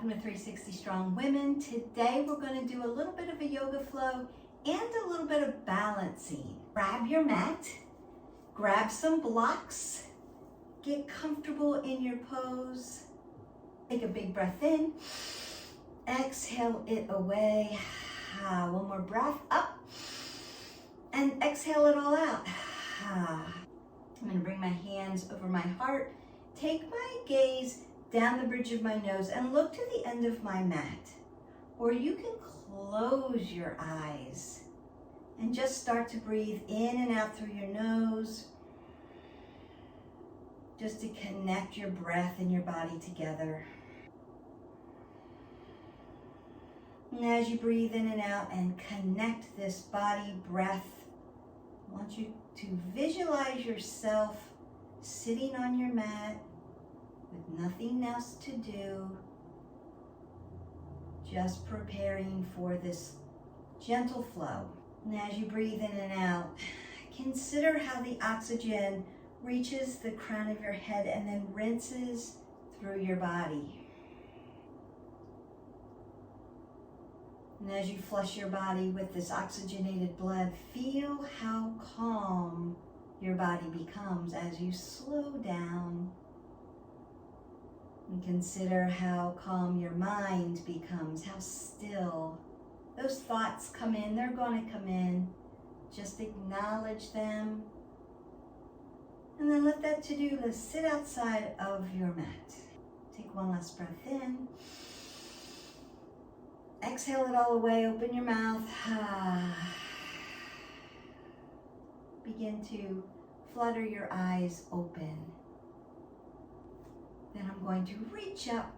welcome to 360 Strong Women. Today we're going to do a little bit of a yoga flow and a little bit of balancing. Grab your mat, grab some blocks, get comfortable in your pose. Take a big breath in, exhale it away. One more breath up and exhale it all out. I'm going to bring my hands over my heart, take my gaze down the bridge of my nose and look to the end of my mat. Or you can close your eyes and just start to breathe in and out through your nose, just to connect your breath and your body together. And as you breathe in and out and connect this body breath, I want you to visualize yourself sitting on your mat with nothing else to do, just preparing for this gentle flow. And as you breathe in and out, consider how the oxygen reaches the crown of your head and then rinses through your body. And as you flush your body with this oxygenated blood, feel how calm your body becomes as you slow down. And consider how calm your mind becomes, how still. Those thoughts come in, they're going to come in. Just acknowledge them. And then let that to-do list sit outside of your mat. Take one last breath in. Exhale it all away, open your mouth. Begin to flutter your eyes open. Then I'm going to reach up.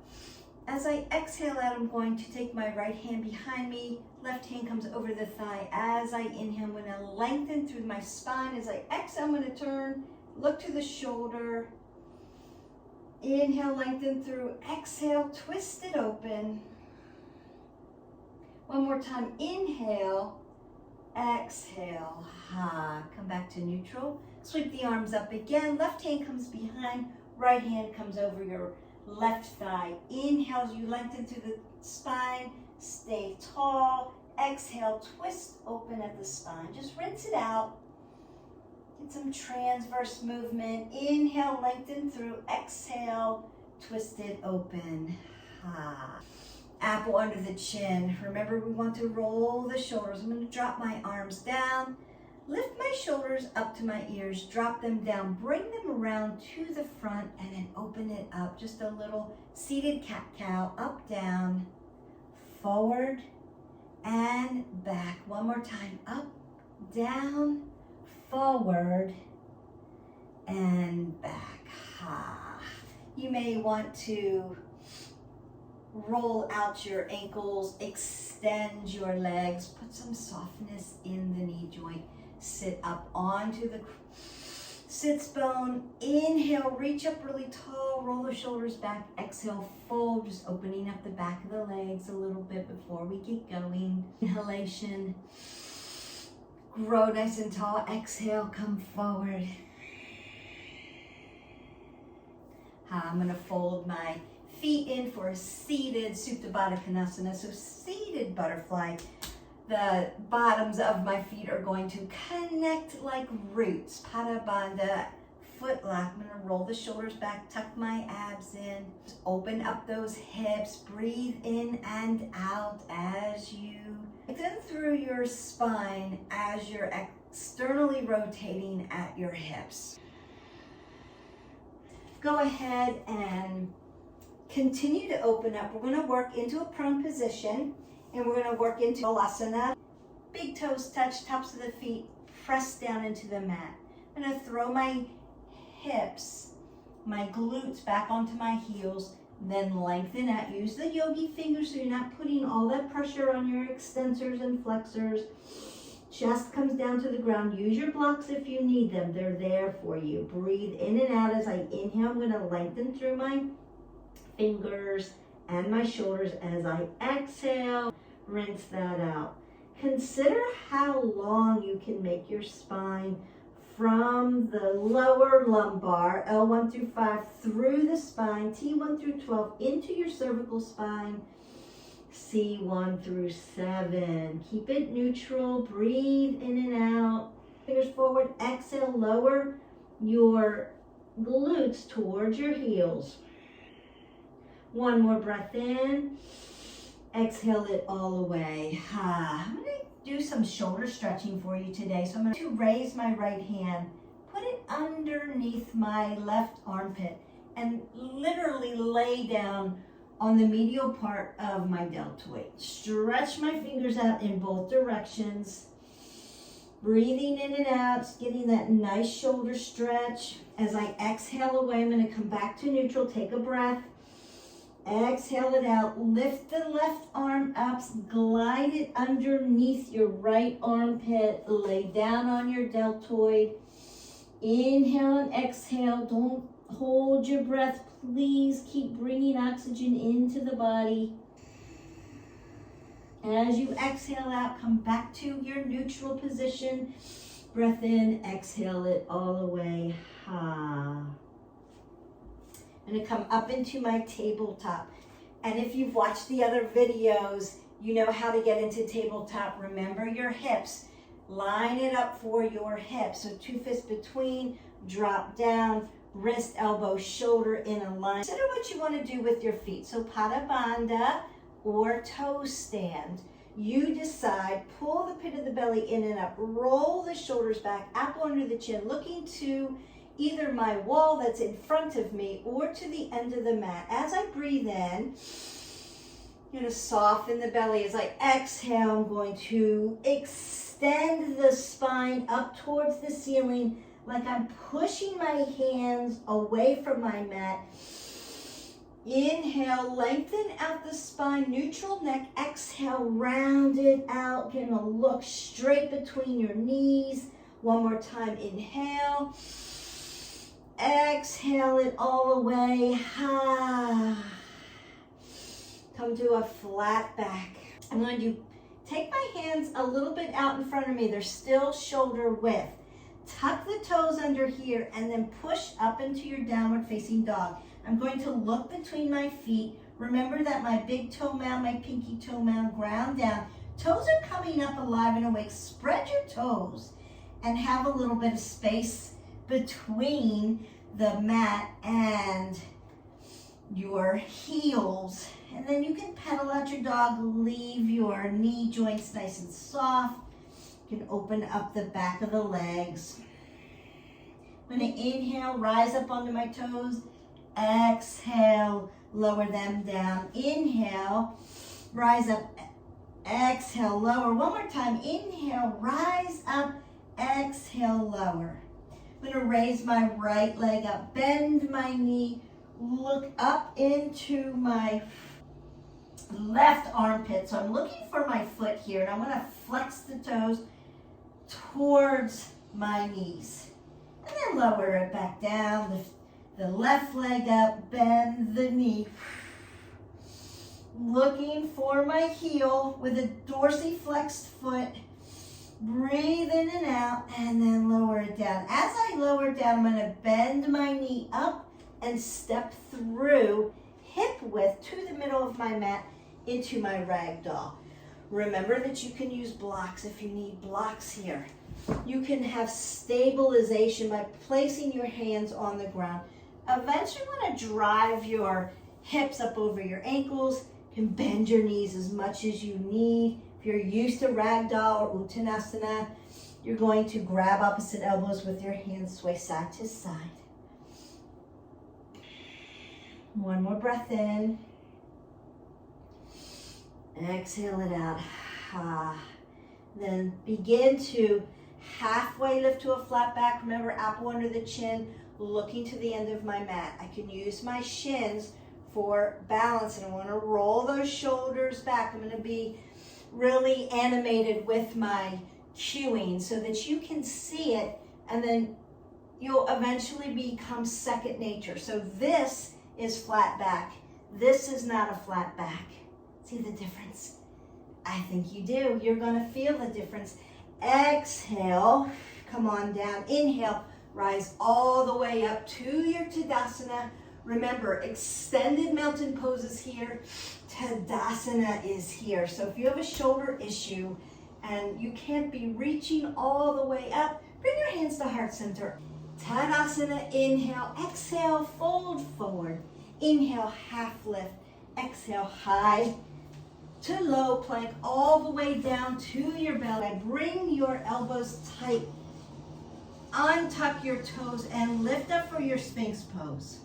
As I exhale out, I'm going to take my right hand behind me. Left hand comes over the thigh. As I inhale, I'm going to lengthen through my spine. As I exhale, I'm going to turn, look to the shoulder. Inhale, lengthen through. Exhale, twist it open. One more time. Inhale, exhale. Come back to neutral. Sweep the arms up again. Left hand comes behind. Right hand comes over your left thigh. Inhale as you lengthen through the spine. Stay tall. Exhale, twist open at the spine. Just rinse it out. Get some transverse movement. Inhale, lengthen through. Exhale, twist it open. Apple under the chin. Remember, we want to roll the shoulders. I'm going to drop my arms down. Lift my shoulders up to my ears, drop them down, bring them around to the front, and then open it up. Just a little seated cat-cow, up, down, forward, and back. One more time, up, down, forward, and back. You may want to roll out your ankles, extend your legs, put some softness in the knee joint. Sit up onto the sits bone. Inhale, reach up really tall, roll the shoulders back. Exhale, fold, just opening up the back of the legs a little bit before we get going. Inhalation, grow nice and tall. Exhale, come forward. I'm going to fold my feet in for a seated Supta Baddha Konasana, so seated butterfly. The bottoms of my feet are going to connect like roots. Pada Bandha, foot lock. I'm going to roll the shoulders back, tuck my abs in. Just open up those hips. Breathe in and out as you lengthen through your spine as you're externally rotating at your hips. Go ahead and continue to open up. We're going to work into a prone position. And we're going to work into Balasana. Big toes touch, tops of the feet, press down into the mat. I'm going to throw my hips, my glutes back onto my heels, then lengthen out. Use the yogi fingers so you're not putting all that pressure on your extensors and flexors. Chest comes down to the ground. Use your blocks if you need them. They're there for you. Breathe in and out. As I inhale, I'm going to lengthen through my fingers and my shoulders. As I exhale, rinse that out. Consider how long you can make your spine from the lower lumbar, L1 through 5, through the spine, T1 through 12, into your cervical spine, C1 through 7. Keep it neutral. Breathe in and out. Fingers forward. Exhale. Lower your glutes towards your heels. One more breath in. Exhale it all away. I'm going to do some shoulder stretching for you today. So I'm going to raise my right hand, put it underneath my left armpit, and literally lay down on the medial part of my deltoid. Stretch my fingers out in both directions. Breathing in and out, getting that nice shoulder stretch. As I exhale away, I'm going to come back to neutral. Take a breath. Exhale it out. Lift the left arm up. Glide it underneath your right armpit. Lay down on your deltoid. Inhale and exhale. Don't hold your breath. Please keep bringing oxygen into the body. As you exhale out, come back to your neutral position. Breath in, exhale it all away. I'm going to come up into my tabletop. And if you've watched the other videos, you know how to get into tabletop. Remember your hips. Line it up for your hips. So 2 fists between, drop down, wrist, elbow, shoulder in a line. Consider what you want to do with your feet. So Pada Bandha or toe stand. You decide. Pull the pit of the belly in and up. Roll the shoulders back, apple under the chin, looking to either my wall that's in front of me or to the end of the mat. As I breathe in, I'm going to soften the belly. As I exhale, I'm going to extend the spine up towards the ceiling like I'm pushing my hands away from my mat. Inhale, lengthen out the spine, neutral neck. Exhale, round it out. Getting a look straight between your knees. One more time, inhale. Exhale it all away. Come to a flat back. I'm going to take my hands a little bit out in front of me. They're still shoulder width. Tuck the toes under here and then push up into your downward facing dog. I'm going to look between my feet. Remember that my big toe mound, my pinky toe mound, ground down. Toes are coming up alive and awake. Spread your toes and have a little bit of space between the mat and your heels. And then you can pedal out your dog. Leave your knee joints nice and soft. You can open up the back of the legs. I'm going to inhale, rise up onto my toes. Exhale, lower them down. Inhale, rise up. Exhale, lower. One more time. Inhale, rise up. Exhale, lower. I'm going to raise my right leg up. Bend my knee. Look up into my left armpit. So I'm looking for my foot here, and I'm going to flex the toes towards my knees. And then lower it back down. Lift the left leg up, bend the knee. Looking for my heel with a dorsiflexed foot. Breathe in and out, and then lower it down. As I lower it down, I'm going to bend my knee up and step through hip width to the middle of my mat into my rag doll. Remember that you can use blocks if you need blocks here. You can have stabilization by placing your hands on the ground. Eventually you want to drive your hips up over your ankles. You can bend your knees as much as you need. If you're used to ragdoll or uttanasana, you're going to grab opposite elbows with your hands, sway side to side. One more breath in. Exhale it out. Then begin to halfway lift to a flat back. Remember, apple under the chin, looking to the end of my mat. I can use my shins for balance, and I want to roll those shoulders back. I'm going to be really animated with my cueing so that you can see it, and then you'll eventually become second nature. So this is flat back. This is not a flat back. See the difference? I think you do. You're going to feel the difference. Exhale. come on down. Inhale, rise all the way up to your Tadasana. Remember, extended mountain poses here. Tadasana is here. So if you have a shoulder issue and you can't be reaching all the way up, bring your hands to heart center. Tadasana, inhale, exhale, fold forward. Inhale, half lift. Exhale, high to low plank, all the way down to your belly. Bring your elbows tight. Untuck your toes and lift up for your Sphinx pose.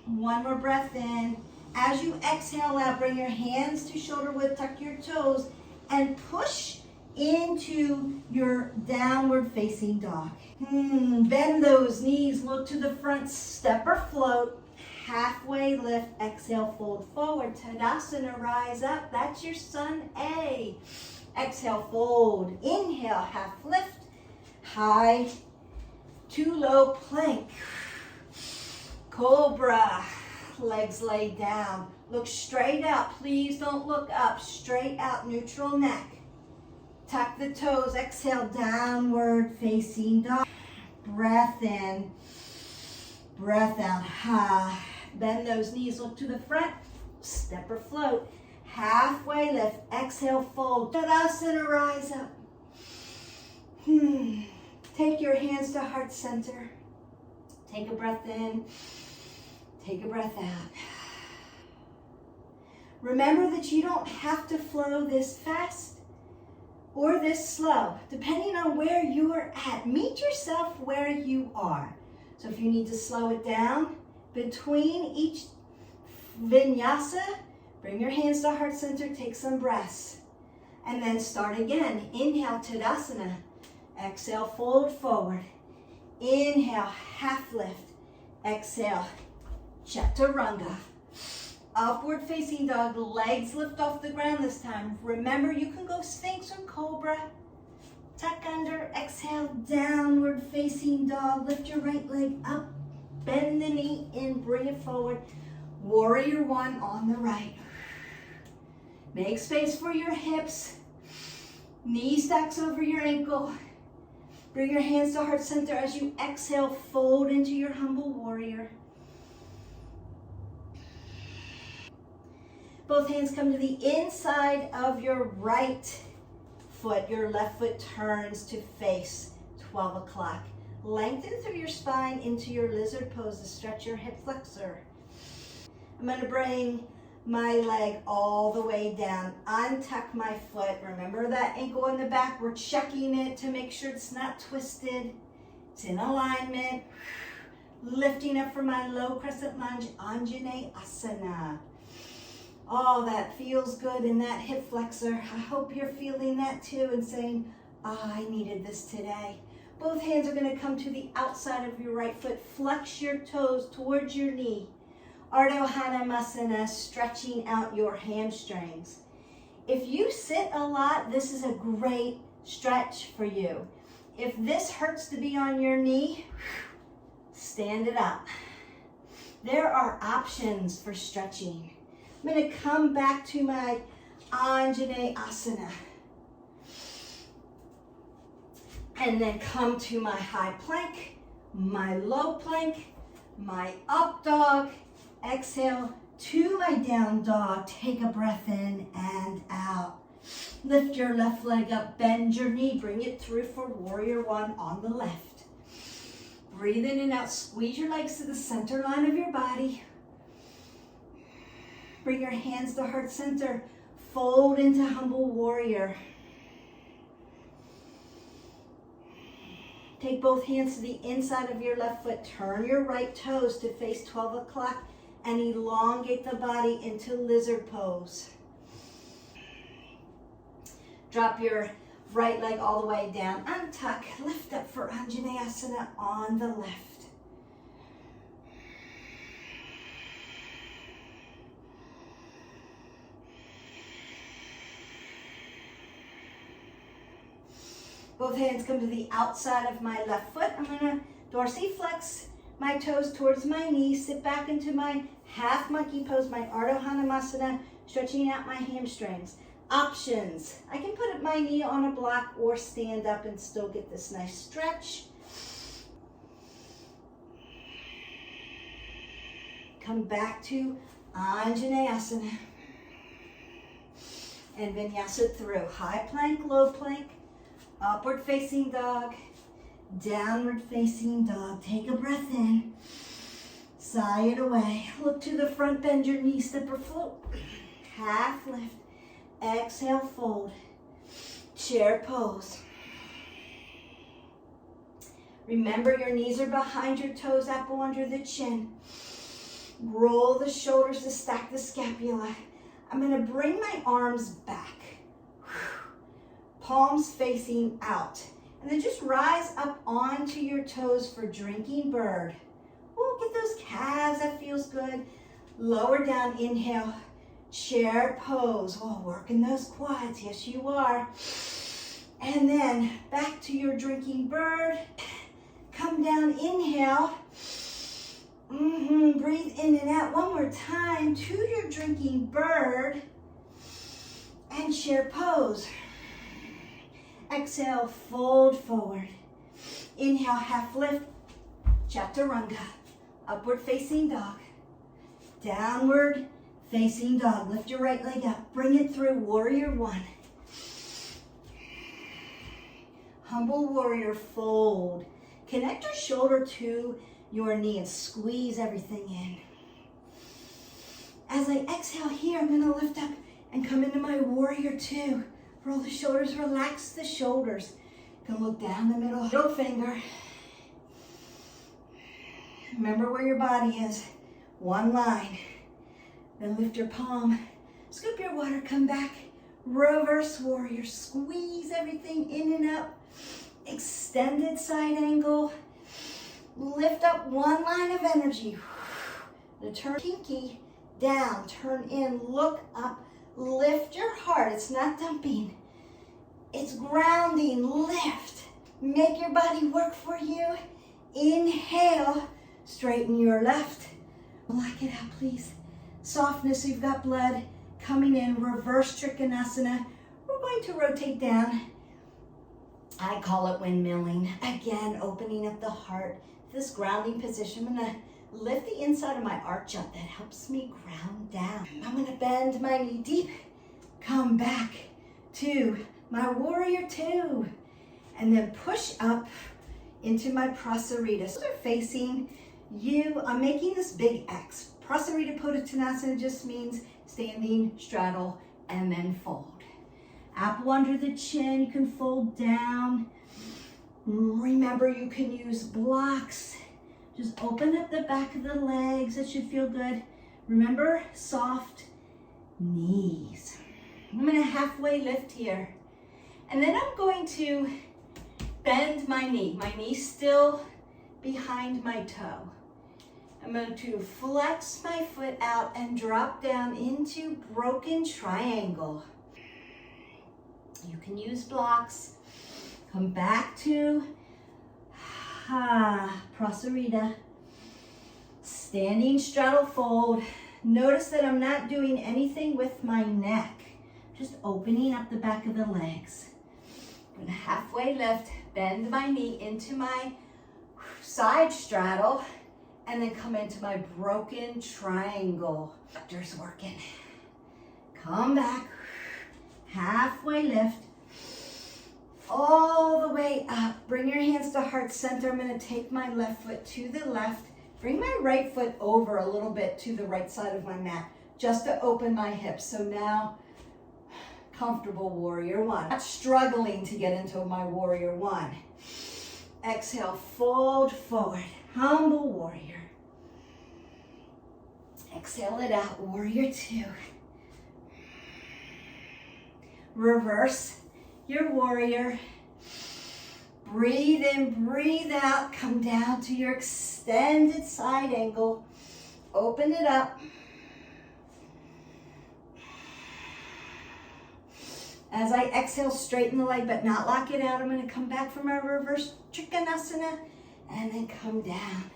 One more breath in. As you exhale out, bring your hands to shoulder width, tuck your toes, and push into your downward facing dog. Bend those knees, look to the front, step or float. Halfway lift, exhale, fold forward. Tadasana, rise up. That's your sun A. Exhale, fold. Inhale, half lift. High to low plank. Cobra. Legs laid down. Look straight out. Please don't look up. Straight out, neutral neck. Tuck the toes. Exhale, downward facing dog. Breath in. Breath out. High. Bend those knees, look to the front, step or float. Halfway lift, exhale, fold. Tadasana, rise up. Take your hands to heart center. Take a breath in, take a breath out. Remember that you don't have to flow this fast or this slow, depending on where you are at. Meet yourself where you are. So if you need to slow it down, between each vinyasa, bring your hands to heart center, take some breaths. And then start again. Inhale, Tadasana. Exhale, fold forward. Inhale, half lift. Exhale, Chaturanga. Upward facing dog, legs lift off the ground this time. Remember, you can go Sphinx or Cobra. Tuck under, exhale, downward facing dog. Lift your right leg up. Bend the knee in, bring it forward. Warrior one on the right. Make space for your hips. Knee stacks over your ankle. Bring your hands to heart center as you exhale, fold into your humble warrior. Both hands come to the inside of your right foot. Your left foot turns to face 12 o'clock. Lengthen through your spine into your lizard pose to stretch your hip flexor. I'm going to bring my leg all the way down. Untuck my foot. Remember that ankle in the back? We're checking it to make sure it's not twisted. It's in alignment. Lifting up for my low crescent lunge, Asana. Oh, that feels good in that hip flexor. I hope you're feeling that too and saying, oh, I needed this today. Both hands are going to come to the outside of your right foot. Flex your toes towards your knee. Ardha Hanumasana, stretching out your hamstrings. If you sit a lot, this is a great stretch for you. If this hurts to be on your knee, stand it up. There are options for stretching. I'm going to come back to my Asana. And then come to my high plank, my low plank, my up dog. Exhale to my down dog. Take a breath in and out. Lift your left leg up, bend your knee, bring it through for warrior one on the left. Breathe in and out, squeeze your legs to the center line of your body. Bring your hands to heart center, fold into humble warrior. Take both hands to the inside of your left foot. Turn your right toes to face 12 o'clock and elongate the body into lizard pose. Drop your right leg all the way down. Untuck, lift up for Anjaneyasana on the left. Both hands come to the outside of my left foot. I'm going to dorsiflex my toes towards my knees. Sit back into my half monkey pose, my Ardha Hanumasana, stretching out my hamstrings. Options. I can put my knee on a block or stand up and still get this nice stretch. Come back to Anjaneyasana. And vinyasa through. High plank, low plank, upward facing dog, downward facing dog. Take a breath in. Sigh it away. Look to the front, bend your knees, step or float. Half lift. Exhale, fold. Chair pose. Remember your knees are behind your toes, apple under the chin. Roll the shoulders to stack the scapula. I'm going to bring my arms back. Palms facing out. And then just rise up onto your toes for drinking bird. Oh, get those calves, that feels good. Lower down, inhale. Chair pose. Oh, working those quads. Yes, you are. And then back to your drinking bird. Come down, inhale. Breathe in and out one more time to your drinking bird. And chair pose. Exhale, fold forward. Inhale, half lift. Chaturanga. Upward facing dog. Downward facing dog. Lift your right leg up. Bring it through. Warrior one. Humble warrior, fold. Connect your shoulder to your knee and squeeze everything in. As I exhale here, I'm going to lift up and come into my warrior two. Roll the shoulders, relax the shoulders. You can look down the middle finger. Remember where your body is. One line. Then lift your palm. Scoop your water, come back. Reverse warrior. Squeeze everything in and up. Extended side angle. Lift up one line of energy. Now turn pinky down, turn in, look up, lift your heart. It's not dumping. It's grounding, lift. Make your body work for you. Inhale, straighten your left. Lock it out, please. Softness, you've got blood coming in. Reverse Trikonasana. We're going to rotate down. I call it windmilling. Again, opening up the heart. This grounding position. I'm going to lift the inside of my arch up. That helps me ground down. I'm going to bend my knee deep. Come back to my warrior two. And then push up into my prasarita. So they're facing you. I'm making this big X. Prasarita Padottanasana just means standing, straddle, and then fold. Apple under the chin. You can fold down. Remember, you can use blocks. Just open up the back of the legs. That should feel good. Remember, soft knees. I'm going to halfway lift here. And then I'm going to bend my knee. My knee's still behind my toe. I'm going to flex my foot out and drop down into broken triangle. You can use blocks. Come back to Prasarita. Standing straddle fold. Notice that I'm not doing anything with my neck. Just opening up the back of the legs. I'm going to halfway lift, bend my knee into my side straddle, and then come into my broken triangle. Doctor's working. Come back, halfway lift, all the way up. Bring your hands to heart center. I'm going to take my left foot to the left. Bring my right foot over a little bit to the right side of my mat, just to open my hips. So now, comfortable warrior one. Not struggling to get into my warrior one. Exhale, fold forward, humble warrior. Exhale it out, warrior two. Reverse your warrior. Breathe in, breathe out. Come down to your extended side angle. Open it up. As I exhale, straighten the leg, but not lock it out. I'm going to come back from our reverse Trikonasana and then come down.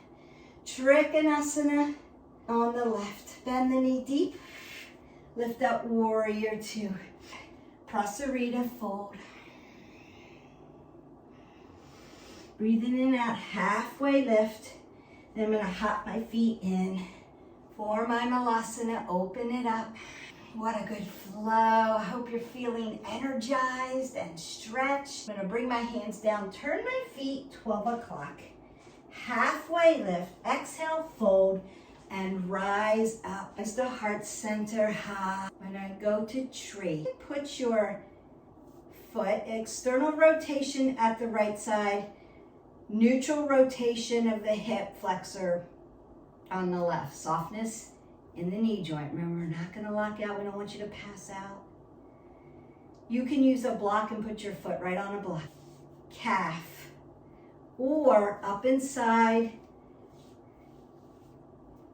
Trikonasana on the left. Bend the knee deep. Lift up warrior two. Prasarita fold. Breathing in and out, halfway lift. Then I'm gonna hop my feet in for my malasana, open it up. What a good flow. I hope you're feeling energized and stretched. I'm gonna bring my hands down, turn my feet 12 o'clock. Halfway lift, exhale, fold, and rise up. It's the heart center, ha. When I go to tree, put your foot, external rotation at the right side, neutral rotation of the hip flexor on the left. Softness in the knee joint. Remember, we're not gonna lock out. We don't want you to pass out. You can use a block and put your foot right on a block. Calf, or up inside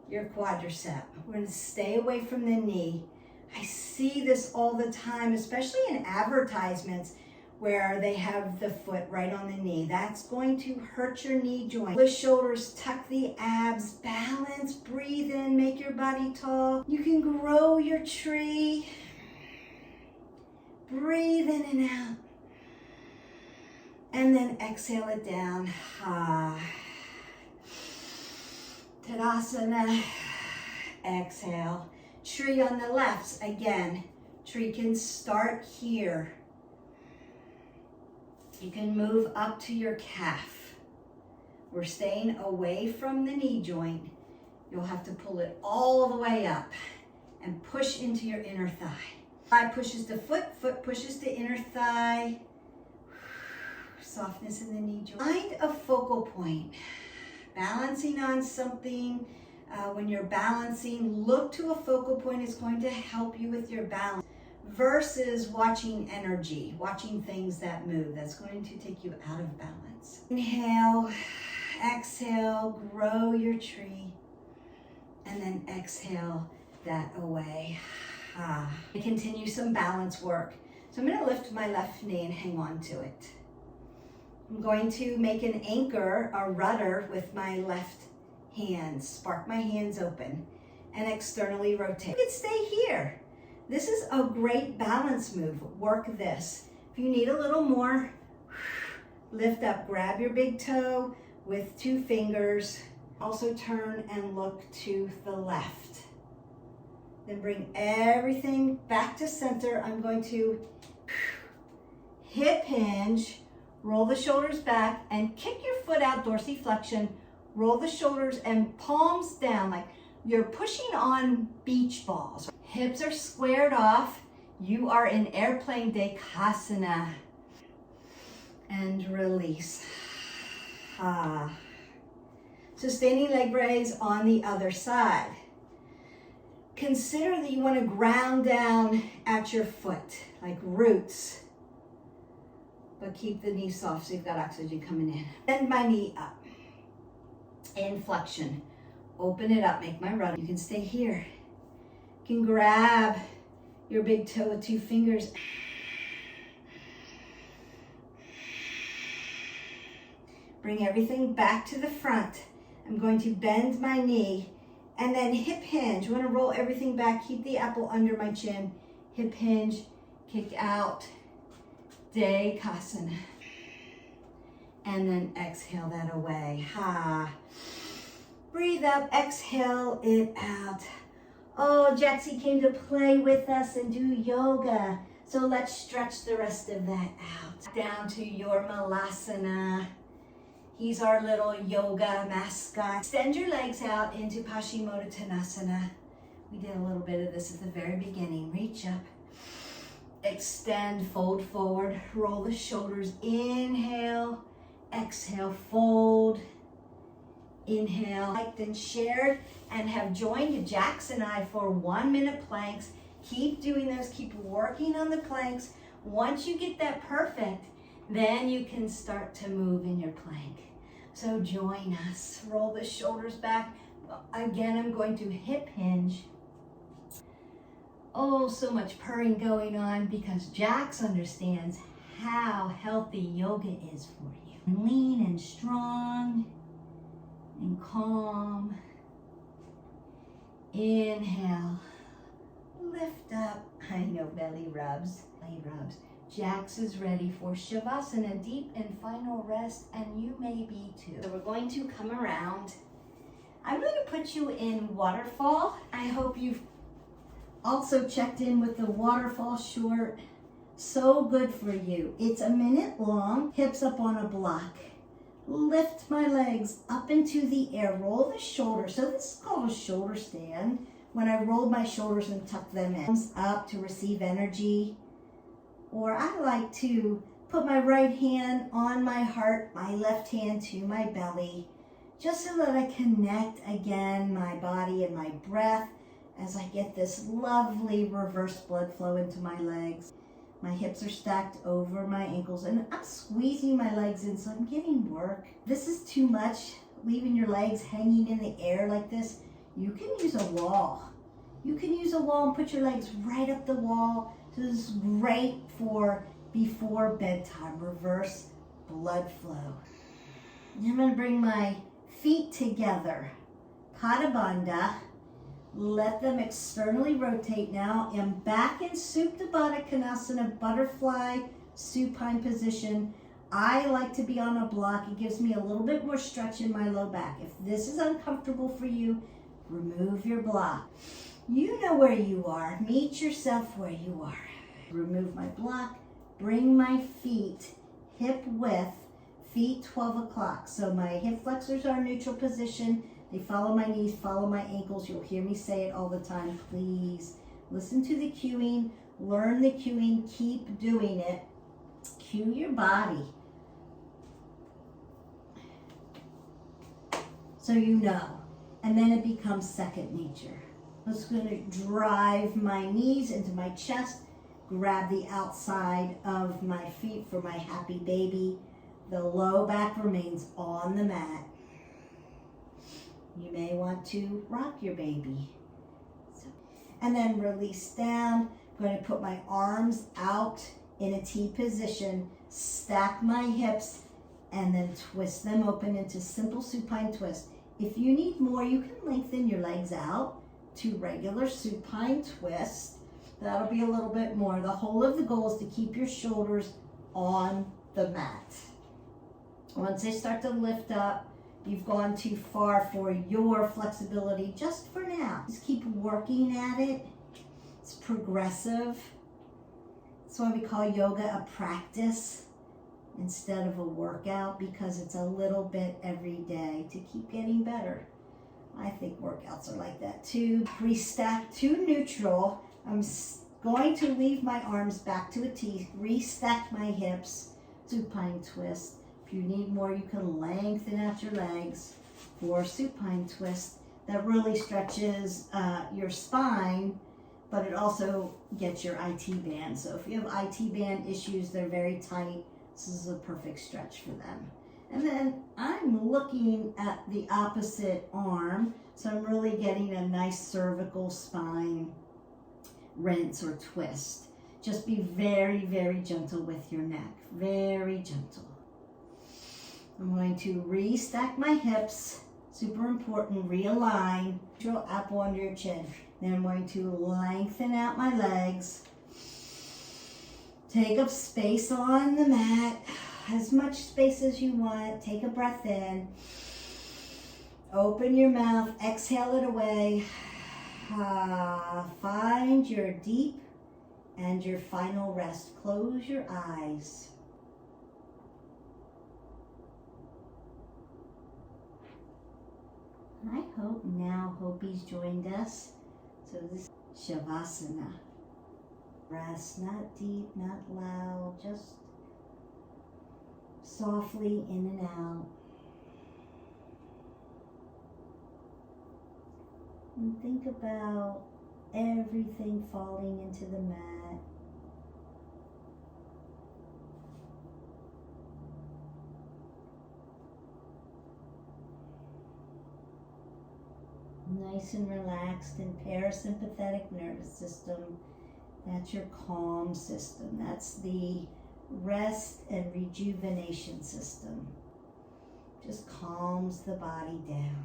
your quadricep. We're gonna stay away from the knee. I see this all the time, especially in advertisements where they have the foot right on the knee. That's going to hurt your knee joint. The shoulders, tuck the abs, balance, breathe in, make your body tall. You can grow your tree. Breathe in and out. And then exhale it down. Tadasana. Exhale. Tree on the left. Again, tree can start here. You can move up to your calf. We're staying away from the knee joint. You'll have to pull it all the way up and push into your inner thigh. Thigh pushes the foot, foot pushes the inner thigh. Softness in the knee joint. Find a focal point. Balancing on something. When you're balancing, look to a focal point. Is going to help you with your balance. Versus watching energy, watching things that move. That's going to take you out of balance. Inhale, exhale, grow your tree, and then exhale that away. Continue some balance work. So I'm going to lift my left knee and hang on to it. I'm going to make an anchor, a rudder with my left hand. Spark my hands open and externally rotate. You can stay here. This is a great balance move. Work this. If you need a little more, lift up. Grab your big toe with 2 fingers. Also turn and look to the left. Then bring everything back to center. I'm going to hip hinge, roll the shoulders back, and kick your foot out, dorsiflexion. Roll the shoulders and palms down like you're pushing on beach balls. Hips are squared off. You are in airplane Dekasana. And release. Sustaining leg raise on the other side. Consider that you want to ground down at your foot, like roots. But keep the knee soft so you've got oxygen coming in. Bend my knee up. Inflection. Open it up, make my rudder. You can stay here. You can grab your big toe with 2 fingers. Bring everything back to the front. I'm going to bend my knee and then hip hinge. I'm going to roll everything back, keep the apple under my chin. Hip hinge, kick out, Dekasana. And then exhale that away. Breathe up, exhale it out. Oh, Jaxie came to play with us and do yoga. So let's stretch the rest of that out. Down to your malasana. He's our little yoga mascot. Extend your legs out into Paschimottanasana. We did a little bit of this at the very beginning. Reach up, extend, fold forward, roll the shoulders. Inhale, exhale, fold. Inhale, liked and shared, and have joined Jax and I for 1-minute planks. Keep doing those, keep working on the planks. Once you get that perfect, then you can start to move in your plank. So join us. Roll the shoulders back. Again, I'm going to hip hinge. Oh, so much purring going on because Jax understands how healthy yoga is for you. Lean and strong and calm. Inhale, lift up. I know belly rubs. gently rose. Jax is ready for Shavasana, deep and final rest, and you may be too. So we're going to come around. I'm going to put you in waterfall. I hope you've also checked in with the waterfall short. So good for you. It's a minute long, hips up on a block. Lift my legs up into the air, roll the shoulders. So this is called a shoulder stand. When I rolled my shoulders and tucked them in, arms up to receive energy. Or I like to put my right hand on my heart, my left hand to my belly, just so that I connect again my body and my breath as I get this lovely reverse blood flow into my legs. My hips are stacked over my ankles and I'm squeezing my legs in, so I'm getting work. This is too much, leaving your legs hanging in the air like this. You can use a wall. You can use a wall and put your legs right up the wall. So this is great for before bedtime, reverse blood flow. I'm going to bring my feet together, Pada Bandha. Let them externally rotate now. I'm back in Supta Baddha Konasana, butterfly supine position. I like to be on a block. It gives me a little bit more stretch in my low back. If this is uncomfortable for you, remove your block. You know where you are. Meet yourself where you are. Remove my block. Bring my feet hip width, feet 12 o'clock. So my hip flexors are in neutral position. They follow my knees, follow my ankles. You'll hear me say it all the time. Please listen to the cueing, learn the cueing, keep doing it. Cue your body so you know. And then it becomes second nature. I'm just going to drive my knees into my chest, grab the outside of my feet for my happy baby. The low back remains on the mat. You may want to rock your baby. And then release down. I'm going to put my arms out in a T position, stack my hips, and then twist them open into simple supine twist. If you need more, you can lengthen your legs out to regular supine twist. That'll be a little bit more. The whole of the goal is to keep your shoulders on the mat. Once they start to lift up, you've gone too far for your flexibility just for now. Just keep working at it. It's progressive. That's why we call yoga a practice instead of a workout, because it's a little bit every day to keep getting better. I think workouts are like that too. Restack to neutral. I'm going to leave my arms back to a T, restack my hips, supine twist. If you need more, you can lengthen out your legs for supine twist. That really stretches your spine, but it also gets your IT band. So if you have IT band issues, they're very tight. This is a perfect stretch for them. And then I'm looking at the opposite arm, so I'm really getting a nice cervical spine rinse or twist. Just be very, very gentle with your neck. Very gentle. I'm going to restack my hips. Super important. Realign. Draw apple under your chin. Then I'm going to lengthen out my legs. Take up space on the mat. As much space as you want. Take a breath in. Open your mouth. Exhale it away. Find your deep and your final rest. Close your eyes. I hope now Hopi's joined us. So this is Shavasana. Rest, not deep, not loud, just softly in and out. And think about everything falling into the mat. Nice and relaxed and parasympathetic nervous system. That's your calm system. That's the rest and rejuvenation system. Just calms the body down.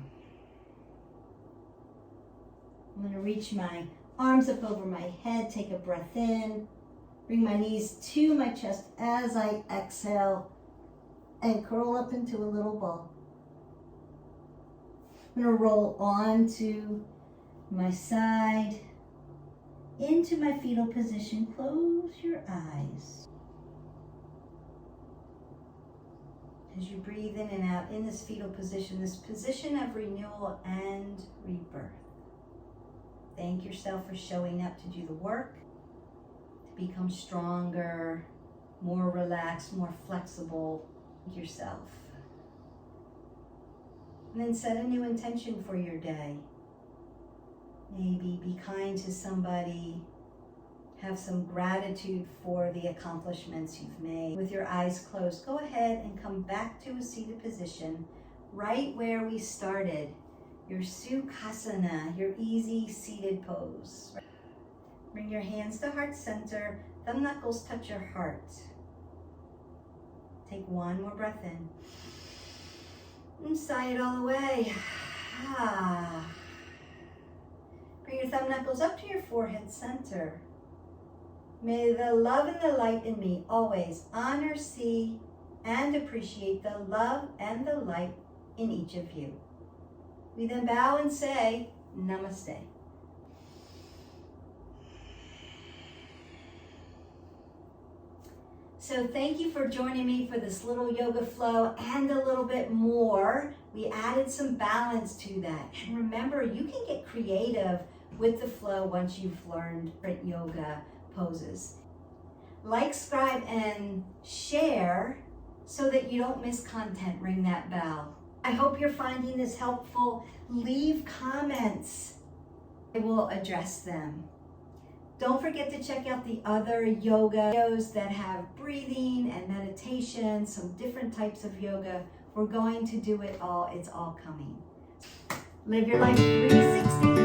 I'm going to reach my arms up over my head. Take a breath in. Bring my knees to my chest as I exhale and curl up into a little ball. I'm going to roll onto my side, into my fetal position. Close your eyes. As you breathe in and out in this fetal position, this position of renewal and rebirth. Thank yourself for showing up to do the work, to become stronger, more relaxed, more flexible with yourself. And then set a new intention for your day. Maybe be kind to somebody. Have some gratitude for the accomplishments you've made. With your eyes closed, go ahead and come back to a seated position right where we started. Your Sukhasana, your easy seated pose. Bring your hands to heart center. Thumb knuckles touch your heart. Take one more breath in. And sigh it all away. Bring your thumb knuckles up to your forehead center. May the love and the light in me always honor, see, and appreciate the love and the light in each of you. We then bow and say, Namaste. So thank you for joining me for this little yoga flow and a little bit more. We added some balance to that. And remember, you can get creative with the flow once you've learned different yoga poses. Like, subscribe, and share so that you don't miss content. Ring that bell. I hope you're finding this helpful. Leave comments. I will address them. Don't forget to check out the other yoga videos that have breathing and meditation, some different types of yoga. We're going to do it all. It's all coming. Live your life 360.